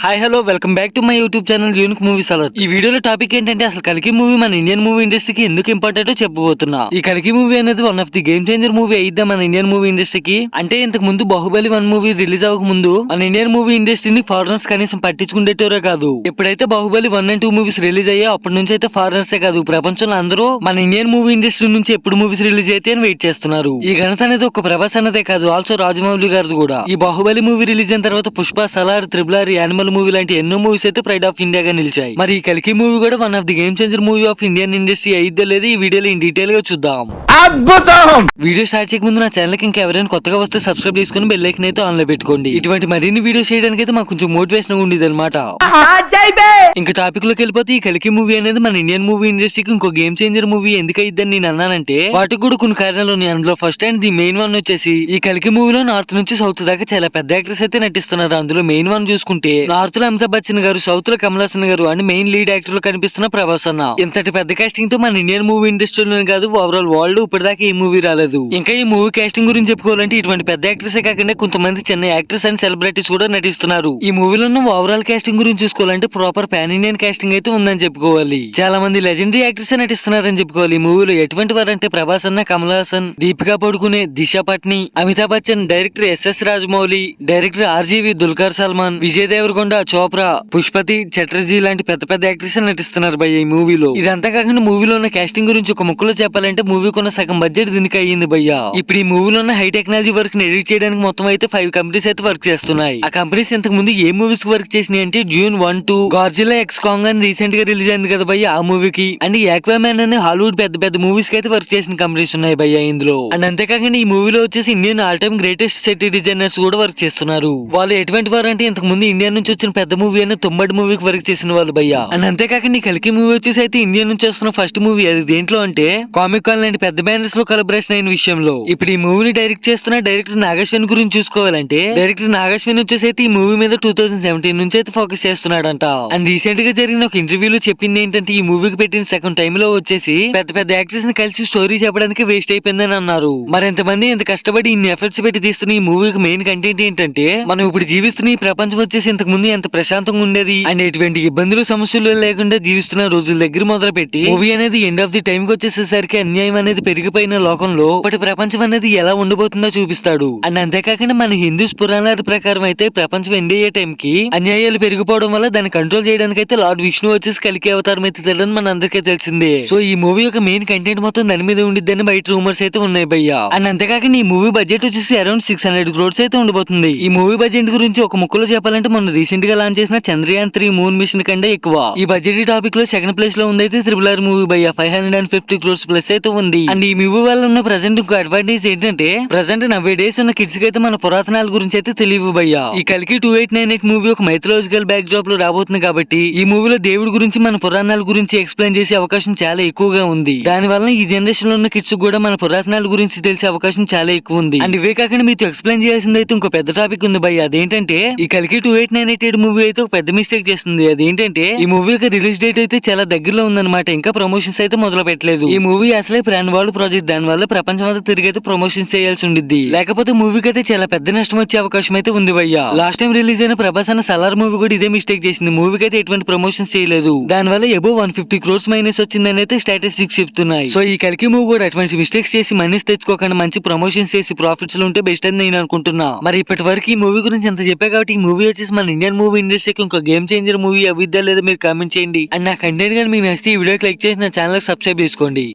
Hi hello welcome back to my YouTube channel unique movies alert. ఈ వీడియోలో topic ఏంటంటే అసలు కల్కి మూవీ మన ఇండియన్ మూవీ ఇండస్ట్రీకి ఎందుకు ఇంపార్టెంట్ చెప్పబోతున్నా. ఈ కల్కి మూవీ అనేది one of the game changer movie అయిద్దా మన ఇండియన్ మూవీ ఇండస్ట్రీకి. అంటే ఇంతకు ముందు బాహుబలి 1 మూవీ రిలీజ్ అవ్వక ముందు మన ఇండియన్ మూవీ ఇండస్ట్రీని ఫారినర్స్ కనీసం పట్టించుకునేటోరే కాదు. ఎప్పుడైతే బాహుబలి 1 and 2 మూవీస్ రిలీజ్ అయ్యా అప్పటి నుంచి అయితే ఫారినర్సే కాదు ప్రపంచంలో అందరూ మన ఇండియన్ మూవీ ఇండస్ట్రీ నుంచి ఎప్పుడు మూవీస్ రిలీజ్ అయితే అని వెయిట్ చేస్తున్నారు. ఈ ఘనత అనేది ఒక ప్రభాస్ అన్నదే కాదు, ఆల్సో రాజమౌళి గారు కూడా. ఈ బాహుబలి మూవీ రిలీజ్ అయిన తర్వాత Pushpa, Salaar, triple R, animal movie లాంటి ఎన్నో మూవీస్ అయితే ప్రైడ్ ఆఫ్ ఇండియా గా నిలిచాయి. మరి ఈ కల్కి మూవీ కూడా one of the game changer movie of Indian industry అయిద్దో లేదు ఈ వీడియోలో ఇన్ డీటెయిల్ గా చూద్దాం. అద్భుతం. వీడియో స్టార్ట్ చేయక ముందు నా ఛానల్ కి ఇంకా ఎవరైనా కొత్తగా వస్తే సబ్స్క్రైబ్ చేసుకుని బెల్ ఐకాన్ అయితే ఆన్ లో పెట్టుకోండి. ఇటువంటి మరిన్ని వీడియోస్ చేయడానికి అయితే మాకు కొంచెం మోటివేషన్ ఉండేది అనమాట. ఇంకా టాపిక్ లోకి వెళ్ళిపోతే ఈ కల్కి మూవీ అనేది మన ఇండియన్ మూవీ ఇండస్ట్రీకి ఇంకో గేమ్ చేంజర్ మూవీ ఎందుకు అయిద్దని నేను అన్నానంటే వాటికి కూడా కొన్ని కారణాలు ఉన్నాయి. అందులో first and the main one వచ్చేసి ఈ కల్కి మూవీలో నార్త్ నుంచి సౌత్ దాకా చాలా పెద్ద యాక్టర్స్ అయితే నటిస్తున్నారు. అందులో మెయిన్ వన్ చూసుకుంటే నార్త్ లో అమితాబ్ బచ్చన్ గారు, సౌత్ లో కమల్ హాసన్ గారు అండ్ మెయిన్ లీడ్ యాక్టర్ లో కనిపిస్తున్న ప్రభాస్ అన్న. ఇంతటి పెద్ద కాస్టింగ్ తో మన ఇండియన్ మూవీ ఇండస్ట్రీలోనే కాదు ఓవరాల్ వరల్డ్ ఇప్పటిదాకా ఈ మూవీ రాలేదు. ఇంకా ఈ మూవీ కాస్టింగ్ గురించి చెప్పుకోవాలంటే ఇటువంటి పెద్ద యాక్టర్స్ కాకుండా కొంతమంది చిన్న యాక్టర్స్ అండ్ సెలబ్రిటీస్ కూడా నటిస్తున్నారు. ఈ మూవీలో ఉన్న ఓవరాల్ కాస్టింగ్ గురించి చూసుకోవాలంటే ప్రాపర్ పాన్ ఇండియన్ కాస్టింగ్ అయితే ఉందని చెప్పుకోవాలి. చాలా మంది లెజెండరీ యాక్టర్స్ నటిస్తున్నారని చెప్పుకోవాలి. ఈ మూవీలో ఎటువంటి వారంటే ప్రభాస్ అన్న, Kamal Haasan, Deepika Padukone, Disha Patani, Amitabh Bachchan, director SS Rajamouli, director RGV, Dulquer Salmaan, Vijay Deverakonda, Chopra, పుష్పతి, చటర్జీ లాంటి పెద్ద పెద్ద యాక్టర్స్ నటిస్తున్నారు భయ్య ఈ మూవీలో. ఇదంతా కాకుండా మూవీలో ఉన్న కాస్టింగ్ గురించి ఒక ముక్కలో చెప్పాలంటే మూవీకి ఉన్న సగం బడ్జెట్ దీనికి అయ్యింది భయ్య. ఇప్పుడు ఈ మూవీలో ఉన్న హై టెక్నాలజీ వర్క్ ని ఎడిట్ చేయడానికి మొత్తం అయితే 5 కంపెనీస్ అయితే వర్క్ చేస్తున్నాయి. ఆ కంపెనీస్ ఇంతకు ముందు ఏ మూవీస్ కి వర్క్ చేసినాయి అంటే జూన్ 1, 2 గార్జిలా ఎక్స్ కాంగ్ అని రీసెంట్ గా రిలీజ్ అయింది కదా భయ్య ఆ మూవీకి, అండ్ యాక్వామ్యాన్ అని హాలీవుడ్ పెద్ద పెద్ద మూవీస్ కి అయితే వర్క్ చేసిన కంపెనీస్ ఉన్నాయి భయ్య ఇందులో. అండ్ అంతేకాకుండా ఈ మూవీలో వచ్చేసి Indian all time greatest set designers కూడా వర్క్ చేస్తున్నారు. వాళ్ళు ఎటువంటి వారు అంటే ఇంతకు ముందు ఇండియా నుంచి వచ్చిన పెద్ద మూవీ అని తొమ్మడి మూవీకి వర్క్ చేసిన వాళ్ళు భయ్య. అండ్ అంతేకాకుండా ఈ కల్కి మూవీ వచ్చేసి అయితే ఇండియా నుంచి వస్తున్న ఫస్ట్ మూవీ. అది దేంట్లో అంటే కామిక్ కాన్ లాంటి పెద్ద బ్యానర్స్ లో కలబరేషన్ అయిన విషయంలో. ఇప్పుడు ఈ మూవీని డైరెక్ట్ చేస్తున్న డైరెక్టర్ నాగశ్విన్ గురించి చూసుకోవాలంటే డైరెక్టర్ నాగశ్విన్ వచ్చేసి అయితే ఈ మూవీ మీద 2017 నుంచి అయితే ఫోకస్ చేస్తున్నాడంట. అండ్ రీసెంట్ గా జరిగిన ఒక ఇంటర్వ్యూలో చెప్పింది ఏంటంటే ఈ మూవీకి పెట్టిన సెకండ్ టైమ్ లో వచ్చేసి పెద్ద పెద్ద యాక్టర్స్ ని కలిసి స్టోరీ చెప్పడానికి వేస్ట్ అయిపోయిందని అన్నారు. మరి ఎంతమంది ఇంత కష్టపడి ఇన్ని ఎఫర్ట్స్ పెట్టి తీస్తున్న ఈ మూవీకి మెయిన్ కంటెంట్ ఏంటంటే మనం ఇప్పుడు జీవిస్తున్న ఈ ప్రపంచం వచ్చేసి ఇంతకు ముందు ఎంత ప్రశాంతంగా ఉండేది అండ్ ఎటువంటి ఇబ్బందులు సమస్యలు లేకుండా జీవిస్తున్న రోజుల దగ్గర మొదలు పెట్టి మూవీ అనేది ఎండ్ ఆఫ్ ది టైం కి వచ్చేసేసరికి అన్యాయం అనేది పెరిగిపోయిన లోకంలో ఇప్పటి ప్రపంచం అనేది ఎలా ఉండబోతుందో చూపిస్తాడు. అండ్ అంతేకాకుండా మన హిందూస్ పురాణాల ప్రకారం అయితే ప్రపంచం ఎండ్ అయ్యే టైం కి అన్యాయాలు పెరిగిపోవడం వల్ల దాన్ని కంట్రోల్ చేయడానికి అయితే లార్డ్ విష్ణు వచ్చేసి కలికి అవతారం ఎత్తుతాడని మన అందరికీ తెలిసిందే. సో ఈ మూవీ యొక్క మెయిన్ కంటెంట్ మొత్తం దాని మీద ఉండిద్దని బయట రూమర్స్ అయితే ఉన్నాయి భయ్య. అండ్ అంతేకాకుండా ఈ మూవీ బడ్జెట్ వచ్చేసి అరౌండ్ 600 crores అయితే ఉండబోతుంది. ఈ మూవీ బడ్జెట్ గురించి ఒక ముక్కలో చెప్పాలంటే మనం రీసెంట్ గా లాంచ్ చేసిన చంద్రయాన్ 3 మూన్ మిషన్ కంటే ఎక్కువ. ఈ బడ్జెట్ టాపిక్ లో సెకండ్ ప్లేస్ లో ఉంది అయితే త్రిబుల్ ఆర్ మూవీ భయ్య 550 crores ప్లస్ అయితే ఉంది. అండ్ ఈ మూవీ వల్ల ఉన్న ప్రెసెంట్ ఇంకో అడ్వాంటేజ్ ఏంటంటే ప్రెసెంట్ నవ్వే డేస్ ఉన్న కిడ్స్ కి అయితే మన పురాతనాల గురించి అయితే తెలియవు భయ్య. ఈ కల్కి 2898 మూవీ ఒక మైథలాజికల్ బ్యాక్ డ్రాప్ లో రాబోతుంది కాబట్టి ఈ మూవీలో దేవుడి గురించి మన పురాణాల గురించి ఎక్స్ప్లెయిన్ చేసే అవకాశం చాలా ఎక్కువగా ఉంది. దాని వల్ల ఈ జనరేషన్ లో ఉన్న కిడ్స్ కూడా మన పురాతనాల గురించి తెలిసే అవకాశం చాలా ఎక్కువ ఉంది. అండ్ ఇవే కాకుండా మీతో ఎక్స్ప్లెయిన్ చేయాల్సింది అయితే ఇంకో పెద్ద టాపిక్ ఉంది భయ్య. అదేంటంటే ఈ కల్కి 2898 మూవీ అయితే ఒక పెద్ద మిస్టేక్ చేస్తుంది. అదేంటంటే ఈ మూవీ యొక్క రిలీజ్ డేట్ అయితే చాలా దగ్గరలో ఉందన్నమాట. ఇంకా ప్రమోషన్స్ అయితే మొదలు పెట్టలేదు. ఈ మూవీ అసలే ప్లాన్ వరల్డ్ ప్రాజెక్ట్, దాని వల్ల ప్రపంచం అంతా తిరిగి అయితే ప్రమోషన్స్ చేయాల్సి ఉండిద్ది. లేకపోతే మూవీకి అయితే చాలా పెద్ద నష్టం వచ్చే అవకాశం అయితే ఉంది భయ్య. లాస్ట్ టైం రిలీజ్ అయిన ప్రభాస్ అన్న సలార్ మూవీ కూడా ఇదే మిస్టేక్ చేసింది. మూవీకి అయితే ఎటువంటి ప్రమోషన్స్ చేయలేదు. దాని వల్ల అబోవ్ 150 crores మైనస్ వచ్చిందని అయితే స్టాటిస్టిక్స్ చెప్తున్నాయి. సో ఈ కల్కి మూవీ కూడా అటువంటి మిస్టేక్స్ చేసి మనీస్ తెచ్చుకోకుండా మంచి ప్రమోషన్స్ చేసి ప్రాఫిట్స్ లో ఉంటే బెస్ట్ అని నేను అనుకుంటున్నా. మరి ఇప్పటి వరకు ఈ మూవీ గురించి ఎంత చెప్పా కాబట్టి ఈ మూవీ వచ్చేసి మన ఇండియన్ మూవీ ఇండస్ట్రీకి ఇంకో గేమ్ చేంజర్ మూవీ అవిద్దా లేదా మీరు కామెంట్ చేయండి. అండ్ నా కంటెంట్ కానీ మీకు నచ్చితే ఈ వీడియోకి లైక్ చేసి నా ఛానల్ సబ్స్క్రైబ్ చేసుకోండి.